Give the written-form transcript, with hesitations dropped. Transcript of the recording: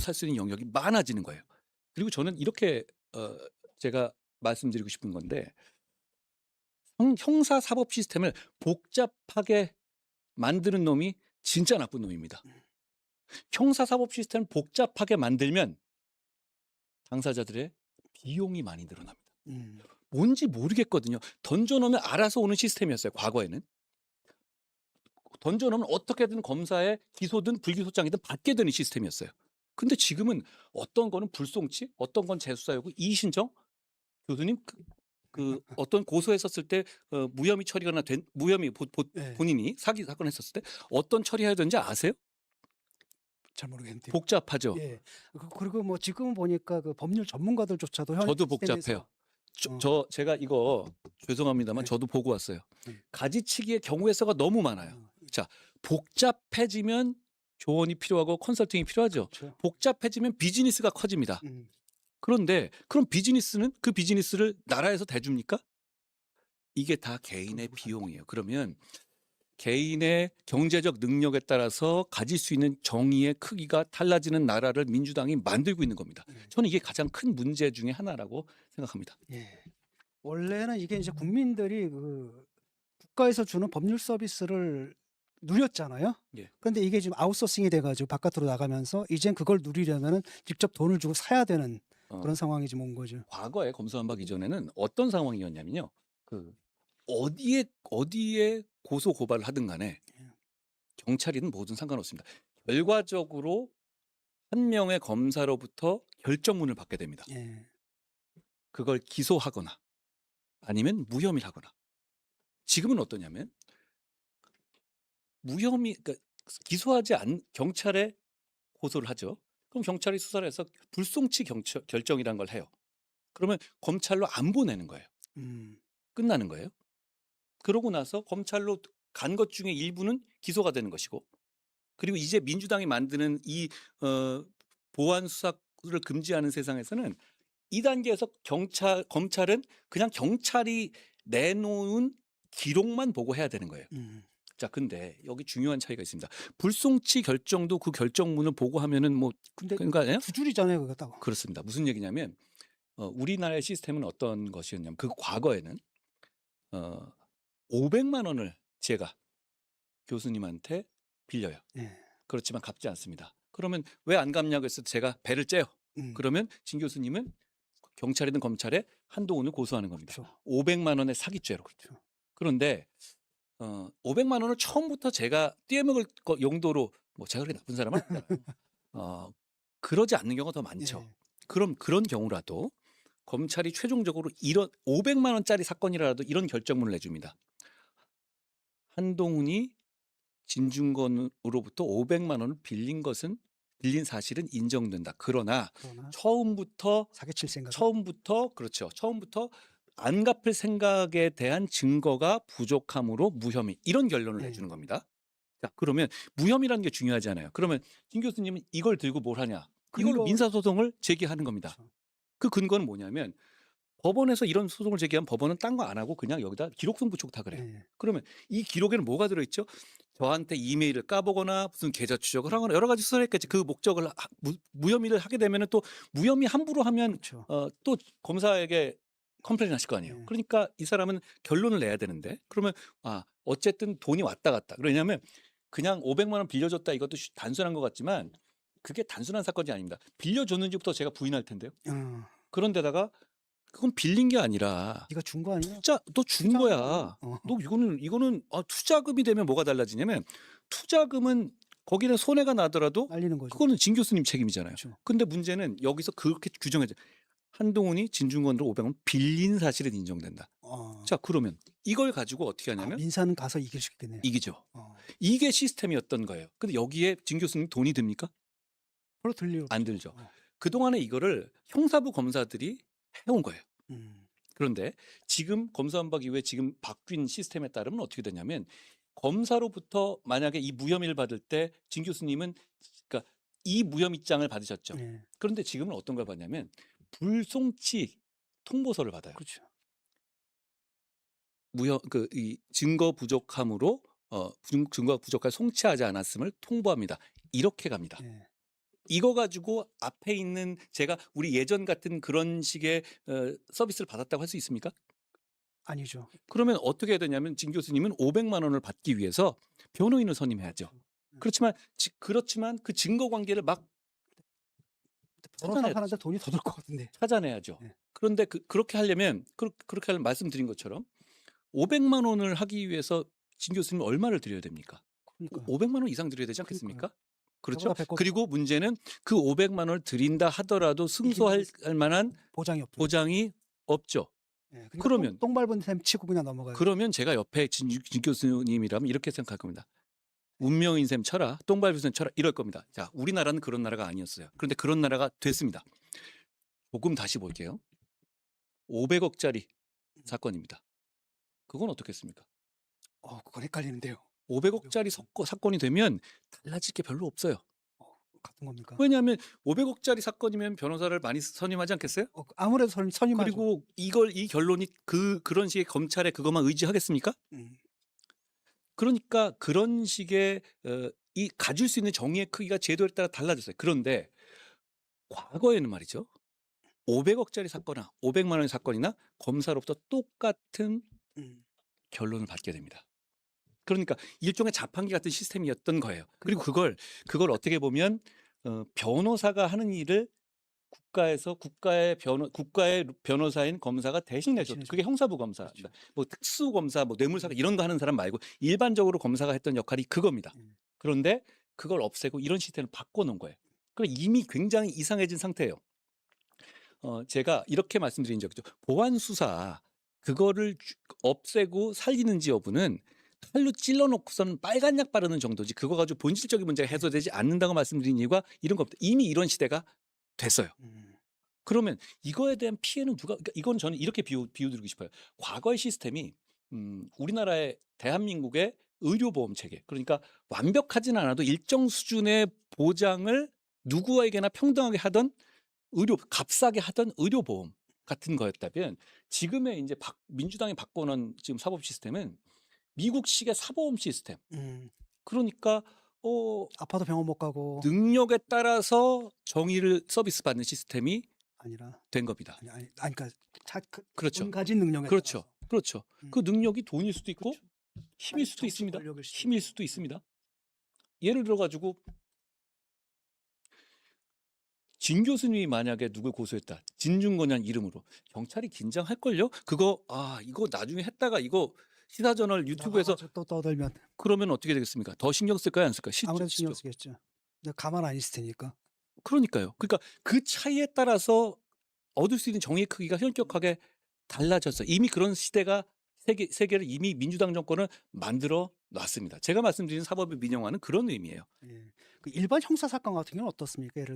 살 수 있는 영역이 많아지는 거예요. 그리고 저는 이렇게 제가 말씀드리고 싶은 건데 형사 사법 시스템을 복잡하게 만드는 놈이 진짜 나쁜 놈입니다. 형사 사법 시스템을 복잡하게 만들면 당사자들의 비용이 많이 늘어납니다. 음. 뭔지 모르겠거든요. 던져놓으면 알아서 오는 시스템이었어요, 과거에는. 던져놓으면 어떻게든 검사의 기소든 불기소장이든 받게 되는 시스템이었어요. 근데 지금은 어떤 거는 불송치, 어떤 건 재수사 요구, 이의신청. 교수님 그 어떤 고소했었을 때 무혐의 처리가 된 무혐의 네. 본인이 사기 사건 했었을 때 어떤 처리해야 되는지 아세요? 잘 모르겠는데요. 복잡하죠. 예. 그리고 뭐 지금 보니까 그 법률 전문가들조차도 현 저도 시스템에서 복잡해요. 제가 이거 죄송합니다만 네. 저도 보고 왔어요. 네. 가지치기의 경우의 수가 너무 많아요. 자, 복잡해지면 조언이 필요하고 컨설팅이 필요하죠. 그렇죠. 복잡해지면 비즈니스가 커집니다. 그런데 그럼 비즈니스는 그 비즈니스를 나라에서 대줍니까? 이게 다 개인의 그건 비용이에요. 그러면 개인의 경제적 능력에 따라서 가질 수 있는 정의의 크기가 달라지는 나라를 민주당이 만들고 있는 겁니다. 저는 이게 가장 큰 문제 중에 하나라고 생각합니다. 예. 원래는 이게 이제 국민들이 그 국가에서 주는 법률 서비스를 누렸잖아요. 예. 근데 이게 지금 아웃소싱이 돼 가지고 바깥으로 나가면서 이젠 그걸 누리려면은 직접 돈을 주고 사야 되는 그런 상황이 지금 온 거죠. 과거에 검수완박 이전에는 어떤 상황이었냐면요. 그 어디에 고소 고발을 하든 간에 경찰이든 뭐든 상관없습니다. 결과적으로 한 명의 검사로부터 결정문을 받게 됩니다. 예. 그걸 기소하거나 아니면 무혐의를 하거나. 지금은 어떠냐면 그러니까 기소하지 않 경찰에 고소를 하죠. 그럼 경찰이 수사를 해서 불송치 결정이란 걸 해요. 그러면 검찰로 안 보내는 거예요. 끝나는 거예요. 그러고 나서 검찰로 간 것 중에 일부는 기소가 되는 것이고, 그리고 이제 민주당이 만드는 이 보안 수사를 금지하는 세상에서는 이 단계에서 검찰은 그냥 경찰이 내놓은 기록만 보고 해야 되는 거예요. 자, 근데 여기 중요한 차이가 있습니다. 불송치 결정도 그 결정문을 보고 하면은 뭐 근데 그러니까 두 줄이잖아요, 그거 딱. 그렇습니다. 무슨 얘기냐면 우리나라의 시스템은 어떤 것이었냐면 그 과거에는 500만 원을 제가 교수님한테 빌려요. 예. 그렇지만 갚지 않습니다. 그러면 왜 안 갚냐고 해서 제가 배를 째요. 그러면 진 교수님은 경찰이든 검찰에 한동훈을 고소하는 겁니다. 그렇죠. 500만 원의 사기죄로. 그렇죠. 그런데 500만 원을 처음부터 제가 떼먹을 용도로 뭐 제가 그렇게 나쁜 사람은 아니잖아요. 그러지 않는 경우가 더 많죠. 예. 그럼 그런 경우라도 검찰이 최종적으로 이런 500만 원짜리 사건이라도 이런 결정문을 내줍니다. 한동훈이 진중권으로부터 500만 원을 빌린 사실은 인정된다. 그러나 처음부터 사기칠 생각. 그렇죠. 처음부터 안 갚을 생각에 대한 증거가 부족함으로 무혐의 이런 결론을 내주는 겁니다. 자, 그러면 무혐의라는 게 중요하지 않아요. 그러면 진 교수님은 이걸 들고 뭘 하냐? 이걸로 민사소송을 제기하는 겁니다. 그렇죠. 그 근거는 뭐냐면 법원에서 이런 소송을 제기하면 법원은 딴 거 안 하고 그냥 여기다 기록성 부착을 해요. 예. 그러면 이 기록에는 뭐가 들어있죠? 저한테 이메일을 까보거나 무슨 계좌 추적을 하거나 여러 가지 수사를 했겠지. 그 목적을 무혐의를 하게 되면 또 무혐의 함부로 하면 그렇죠. 또 검사에게 컴플레인 하실 거 아니에요. 예. 그러니까 이 사람은 결론을 내야 되는데 그러면 어쨌든 돈이 왔다 갔다. 왜냐하면 그냥 500만 원 빌려줬다 이것도 단순한 것 같지만 그게 단순한 사건이 아닙니다. 빌려줬는지부터 제가 부인할 텐데요. 그런데다가 그건 빌린 게 아니라 네가 준 거 아니야? 너 준 거야. 너 이거는 투자금이 되면 뭐가 달라지냐면 투자금은 거기는 손해가 나더라도 알리는 거죠. 그거는 진 교수님 책임이잖아요. 그렇죠. 근데 문제는 여기서 그렇게 규정해져. 한동훈이 진중권으로 500원 빌린 사실은 인정된다. 자, 그러면 이걸 가지고 어떻게 하냐면 민사는 가서 이길 수 있겠네요. 이기죠. 이게 시스템이었던 거예요. 근데 여기에 진 교수님 돈이 듭니까? 별로 들 일 안 들죠. 그동안에 이거를 형사부 검사들이 해온 거예요. 그런데 지금 검사완박 이후에 지금 바뀐 시스템에 따르면 어떻게 되냐면 검사로부터 만약에 이 무혐의를 받을 때 진 교수님은 그러니까 이 무혐의장을 받으셨죠. 예. 그런데 지금은 어떤 걸 받냐면 불송치 통보서를 받아요. 그렇죠. 이 증거 부족함으로 증거가 부족해 송치하지 않았음을 통보합니다. 이렇게 갑니다. 예. 이거 가지고 앞에 있는 제가 우리 예전 같은 그런 식의 서비스를 받았다고 할 수 있습니까? 아니죠. 그러면 어떻게 해야 되냐면 진 교수님은 500만 원을 받기 위해서 변호인을 선임해야죠. 그렇죠. 그렇지만 그 증거 관계를 막 변호사 찾아내야 하는데 돈이 더 들 것 같은데. 찾아내야죠. 네. 그런데 그렇게 하려면 말씀드린 것처럼 500만 원을 하기 위해서 진 교수님 얼마를 드려야 됩니까? 그러니까 500만 원 이상 드려야 되지 않겠습니까? 그렇죠? 저보다 배꼽 그리고 문제는 그 500만 원을 드린다 하더라도 승소할 만한 보장이 없죠. 보장이 없죠. 예, 그러면 똥 밟은 셈 치고 그냥 넘어가요. 그러면 제가 옆에 진 교수님이라면 이렇게 생각할 겁니다. 운명인 셈 쳐라, 똥 밟은 셈 쳐라 이럴 겁니다. 자, 우리나라는 그런 나라가 아니었어요. 그런데 그런 나라가 됐습니다. 조금 다시 볼게요. 500억짜리 사건입니다. 그건 어떻겠습니까? 그건 헷갈리는데요. 500억짜리 사건이 되면 달라질 게 별로 없어요. 같은 겁니까? 왜냐하면 500억짜리 사건이면 변호사를 많이 선임하지 않겠어요? 아무래도 선임하죠. 그리고 이 결론이 그런 식의 검찰에 그것만 의지하겠습니까? 그러니까 그런 식의 이 가질 수 있는 정의의 크기가 제도에 따라 달라졌어요. 그런데 과거에는 말이죠. 500억짜리 사건이나 500만 원의 사건이나 검사로부터 똑같은 결론을 받게 됩니다. 그러니까 일종의 자판기 같은 시스템이었던 거예요. 그리고 그걸 어떻게 보면 변호사가 하는 일을 국가의 변호사인 검사가 대신해 줬죠. 그게 형사부 검사, 그렇죠. 뭐 특수 검사, 뭐 뇌물사가 이런 거 하는 사람 말고 일반적으로 검사가 했던 역할이 그겁니다. 그런데 그걸 없애고 이런 시스템을 바꿔놓은 거예요. 그럼 이미 굉장히 이상해진 상태예요. 제가 이렇게 말씀드린 적이죠. 보안 수사 그거를 없애고 살리는지 여부는 칼로 찔러놓고서는 빨간 약 바르는 정도지 그거 가지고 본질적인 문제가 해소되지 않는다고 말씀드린 이유가 이런 겁니다. 이미 이런 시대가 됐어요. 그러면 이거에 대한 피해는 그러니까 이건 저는 이렇게 비유드리고 싶어요. 과거의 시스템이 우리나라의 대한민국의 의료보험 체계, 그러니까 완벽하진 않아도 일정 수준의 보장을 누구에게나 평등하게 하던 값싸게 하던 의료보험 같은 거였다면 지금의 이제 민주당이 바꿔놓은 지금 사법 시스템은 미국식의 사보험 시스템. 그러니까 아파도 병원 못 가고 능력에 따라서 정의를 서비스 받는 시스템이 아니라 된 겁니다. 그러니까 그렇죠. 가진 능력에 그렇죠. 따라서. 그렇죠. 그 능력이 돈일 수도 있고 그렇죠. 힘일 수도 있습니다. 권력일 수도 힘일 수도 있습니다. 예를 들어 가지고 진 교수님이 만약에 누굴 고소했다. 진중권이라는 이름으로 경찰이 긴장할걸요? 이거 나중에 했다가 이거 시사저널 유튜브에서 또 떠들면 그러면 어떻게 되겠습니까? 더 신경 쓸까요? 안 쓸까요? 아무래도 신경 쓰겠죠. 근데 가만 안 있을 테니까. 그러니까요. 그러니까 그 차이에 따라서 얻을 수 있는 정의의 크기가 현격하게 달라졌어요. 이미 그런 시대가 세계를 이미 민주당 정권을 만들어 놨습니다. 제가 말씀드린 사법의 민영화는 그런 의미예요. 그 일반 형사 사건 같은 경우는 어떻습니까? 예를